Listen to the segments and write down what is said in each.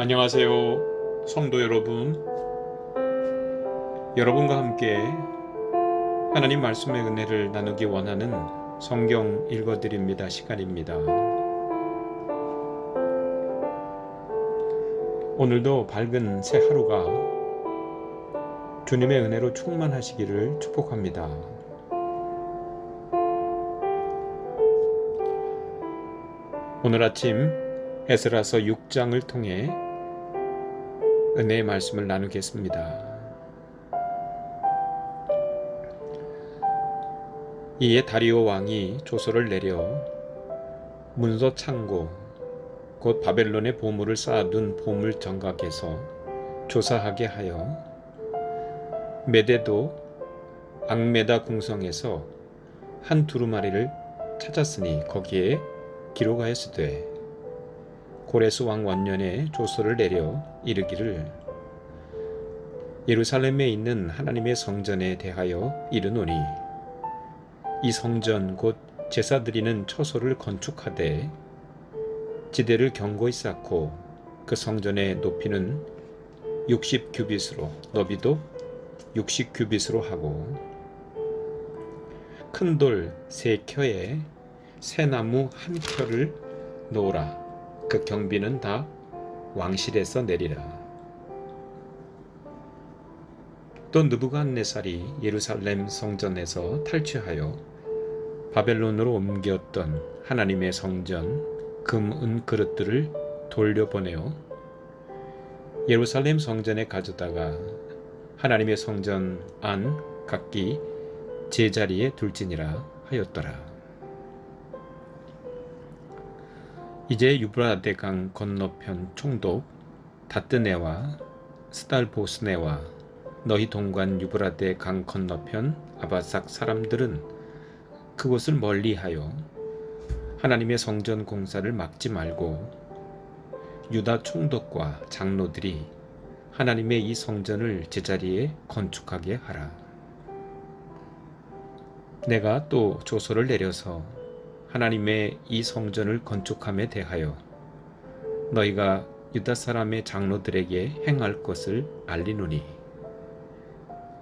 안녕하세요, 성도 여러분. 여러분과 함께 하나님 말씀의 은혜를 나누기 원하는 성경 읽어드립니다 시간입니다. 오늘도 밝은 새 하루가 주님의 은혜로 충만하시기를 축복합니다. 오늘 아침 에스라서 6장을 통해 은혜의 말씀을 나누겠습니다. 이에 다리오 왕이 조서를 내려 문서 창고 곧 바벨론의 보물을 쌓아둔 보물 정각에서 조사하게 하여 메데도 앙메다 궁성에서 한 두루마리를 찾았으니 거기에 기록하였으되 고레스 왕 원년에 조서를 내려 이르기를 예루살렘에 있는 하나님의 성전에 대하여 이르노니 이 성전 곧 제사 드리는 처소를 건축하되 지대를 견고히 쌓고 그 성전의 높이는 60규빗으로 너비도 60규빗으로 하고 큰 돌 3켜에 새나무 1켜를 놓으라. 그 경비는 다 왕실에서 내리라. 또 느부갓네살이 예루살렘 성전에서 탈취하여 바벨론으로 옮겼던 하나님의 성전 금, 은 그릇들을 돌려보내어 예루살렘 성전에 가져다가 하나님의 성전 안 각기 제자리에 둘지니라 하였더라. 이제 유브라데 강 건너편 총독 다뜨네와 스달보스네와 너희 동관 유브라데 강 건너편 아바삭 사람들은 그곳을 멀리하여 하나님의 성전 공사를 막지 말고 유다 총독과 장로들이 하나님의 이 성전을 제자리에 건축하게 하라. 내가 또 조서를 내려서 하나님의 이 성전을 건축함에 대하여 너희가 유다 사람의 장로들에게 행할 것을 알리노니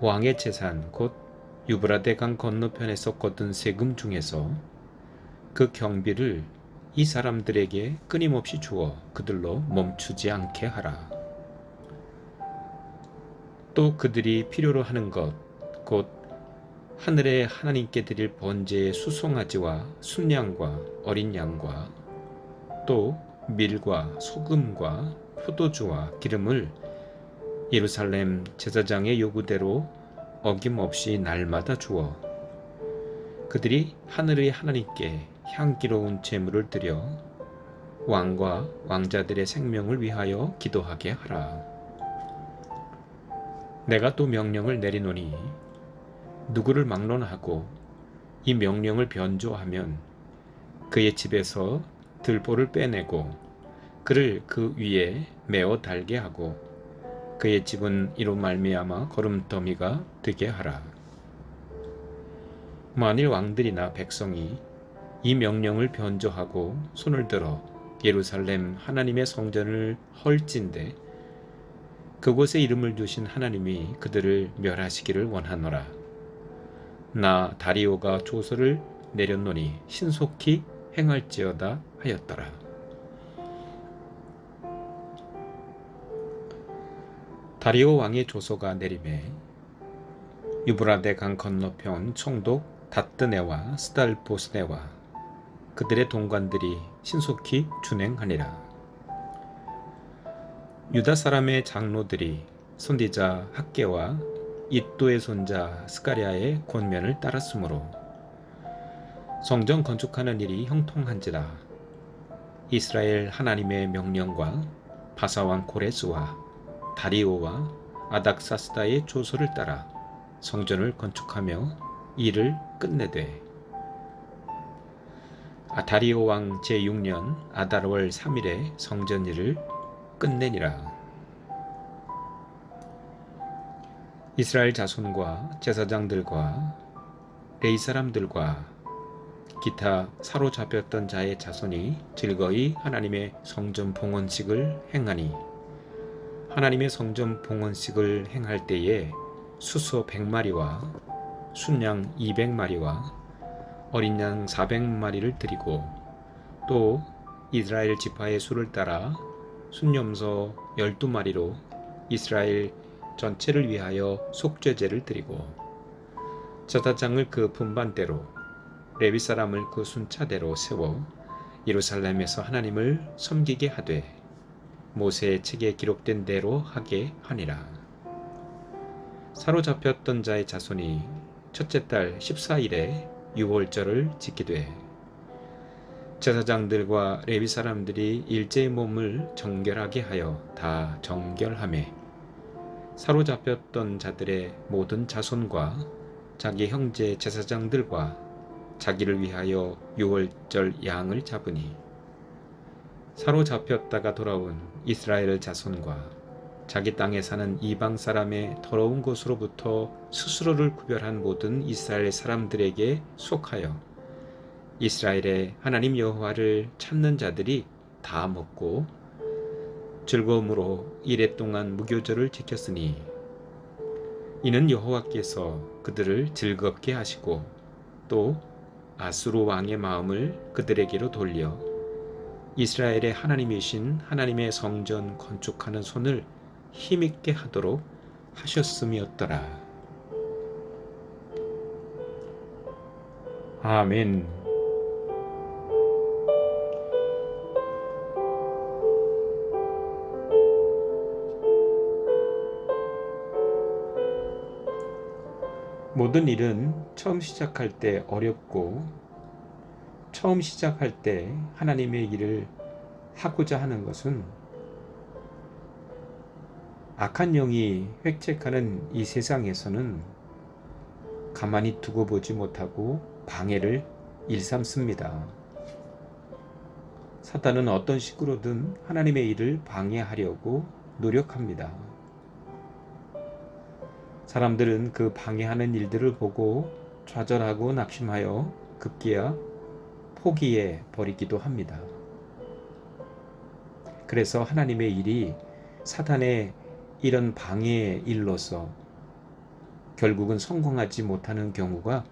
왕의 재산 곧 유브라데 강 건너편에서 거둔 세금 중에서 그 경비를 이 사람들에게 끊임없이 주어 그들로 멈추지 않게 하라. 또 그들이 필요로 하는 것 곧 하늘에 하나님께 드릴 번제의 수송아지와 순양과 어린 양과 또 밀과 소금과 포도주와 기름을 예루살렘 제사장의 요구대로 어김없이 날마다 주어 그들이 하늘의 하나님께 향기로운 제물을 드려 왕과 왕자들의 생명을 위하여 기도하게 하라. 내가 또 명령을 내리노니 누구를 막론하고 이 명령을 변조하면 그의 집에서 들보를 빼내고 그를 그 위에 메어 달게 하고 그의 집은 이로 말미암아 거름더미가 되게 하라. 만일 왕들이나 백성이 이 명령을 변조하고 손을 들어 예루살렘 하나님의 성전을 헐진대 그곳에 이름을 두신 하나님이 그들을 멸하시기를 원하노라. 나 다리오가 조서를 내렸노니 신속히 행할지어다 하였더라. 다리오 왕의 조서가 내림에 유브라데 강 건너편 총독 다뜨네와 스달보스네와 그들의 동관들이 신속히 준행하니라. 유다 사람의 장로들이 선지자 학개와 id도의 손자 스가랴의 권면을 따랐으므로 성전 건축하는 일이 형통한지라. 이스라엘 하나님의 명령과 바사왕 고레스와 다리오와 아닥사스다의 조서를 따라 성전을 건축하며 일을 끝내되 다리오 왕 제6년 아달월 3일에 성전 일을 끝내니라. 이스라엘 자손과 제사장들과 레위 사람들과 기타 사로잡혔던 자의 자손이 즐거이 하나님의 성전 봉헌식을 행하니 하나님의 성전 봉헌식을 행할 때에 수소 100마리와 순양 200마리와 어린 양 400마리를 드리고 또 이스라엘 지파의 수를 따라 순염소 12마리로 이스라엘 전체를 위하여 속죄제를 드리고 제사장을 그 분반대로 레위 사람을 그 순차대로 세워 예루살렘에서 하나님을 섬기게 하되 모세의 책에 기록된 대로 하게 하니라. 사로잡혔던 자의 자손이 첫째 달 14일에 유월절을 지키되 제사장들과 레위 사람들이 일제의 몸을 정결하게 하여 다 정결하매 사로잡혔던 자들의 모든 자손과 자기 형제 제사장들과 자기를 위하여 유월절 양을 잡으니 사로잡혔다가 돌아온 이스라엘 자손과 자기 땅에 사는 이방 사람의 더러운 것으로부터 스스로를 구별한 모든 이스라엘 사람들에게 속하여 이스라엘의 하나님 여호와를 찾는 자들이 다 먹고 즐거움으로 이레 동안 무교절을 지켰으니 이는 여호와께서 그들을 즐겁게 하시고 또 아수르 왕의 마음을 그들에게로 돌려 이스라엘의 하나님이신 하나님의 성전 건축하는 손을 힘있게 하도록 하셨음이었더라. 아멘. 모든 일은 처음 시작할 때 어렵고 처음 시작할 때 하나님의 일을 하고자 하는 것은 악한 영이 획책하는 이 세상에서는 가만히 두고 보지 못하고 방해를 일삼습니다. 사탄은 어떤 식으로든 하나님의 일을 방해하려고 노력합니다. 사람들은 그 방해하는 일들을 보고 좌절하고 낙심하여 급기야 포기해 버리기도 합니다. 그래서 하나님의 일이 사탄의 이런 방해의 일로서 결국은 성공하지 못하는 경우가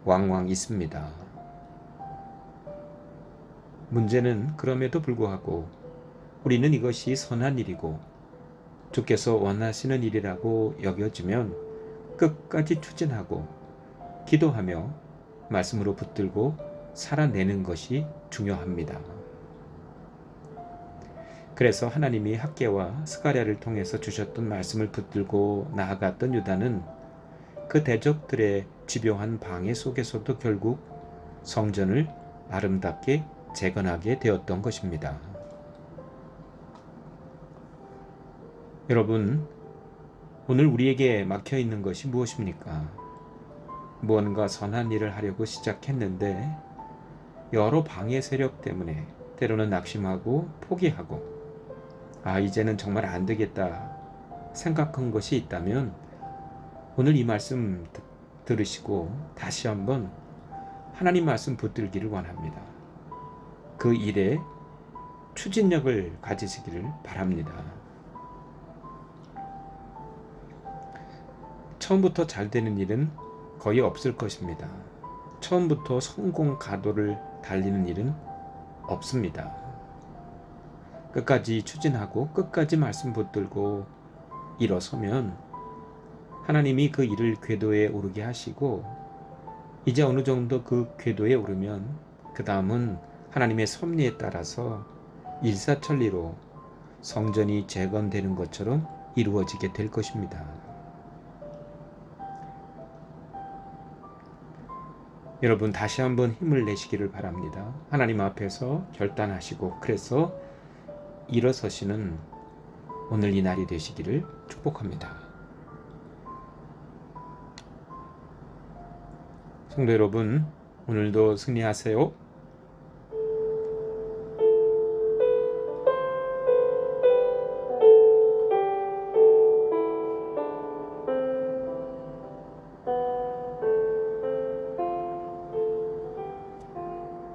왕왕 있습니다. 문제는 그럼에도 불구하고 우리는 이것이 선한 일이고 주께서 원하시는 일이라고 여겨지면 끝까지 추진하고 기도하며 말씀으로 붙들고 살아내는 것이 중요합니다. 그래서 하나님이 학개와 스가랴를 통해서 주셨던 말씀을 붙들고 나아갔던 유다는 그 대적들의 집요한 방해 속에서도 결국 성전을 아름답게 재건하게 되었던 것입니다. 여러분, 오늘 우리에게 막혀 있는 것이 무엇입니까? 무언가 선한 일을 하려고 시작했는데 여러 방해 세력 때문에 때로는 낙심하고 포기하고 이제는 정말 안 되겠다 생각한 것이 있다면 오늘 이 말씀 들으시고 다시 한번 하나님 말씀 붙들기를 원합니다. 그 일에 추진력을 가지시기를 바랍니다. 처음부터 잘 되는 일은 거의 없을 것입니다. 처음부터 성공 가도를 달리는 일은 없습니다. 끝까지 추진하고 끝까지 말씀 붙들고 일어서면 하나님이 그 일을 궤도에 오르게 하시고 이제 어느 정도 그 궤도에 오르면 그 다음은 하나님의 섭리에 따라서 일사천리로 성전이 재건되는 것처럼 이루어지게 될 것입니다. 여러분 다시 한번 힘을 내시기를 바랍니다. 하나님 앞에서 결단하시고 그래서 일어서시는 오늘 이 날이 되시기를 축복합니다. 성도 여러분, 오늘도 승리하세요.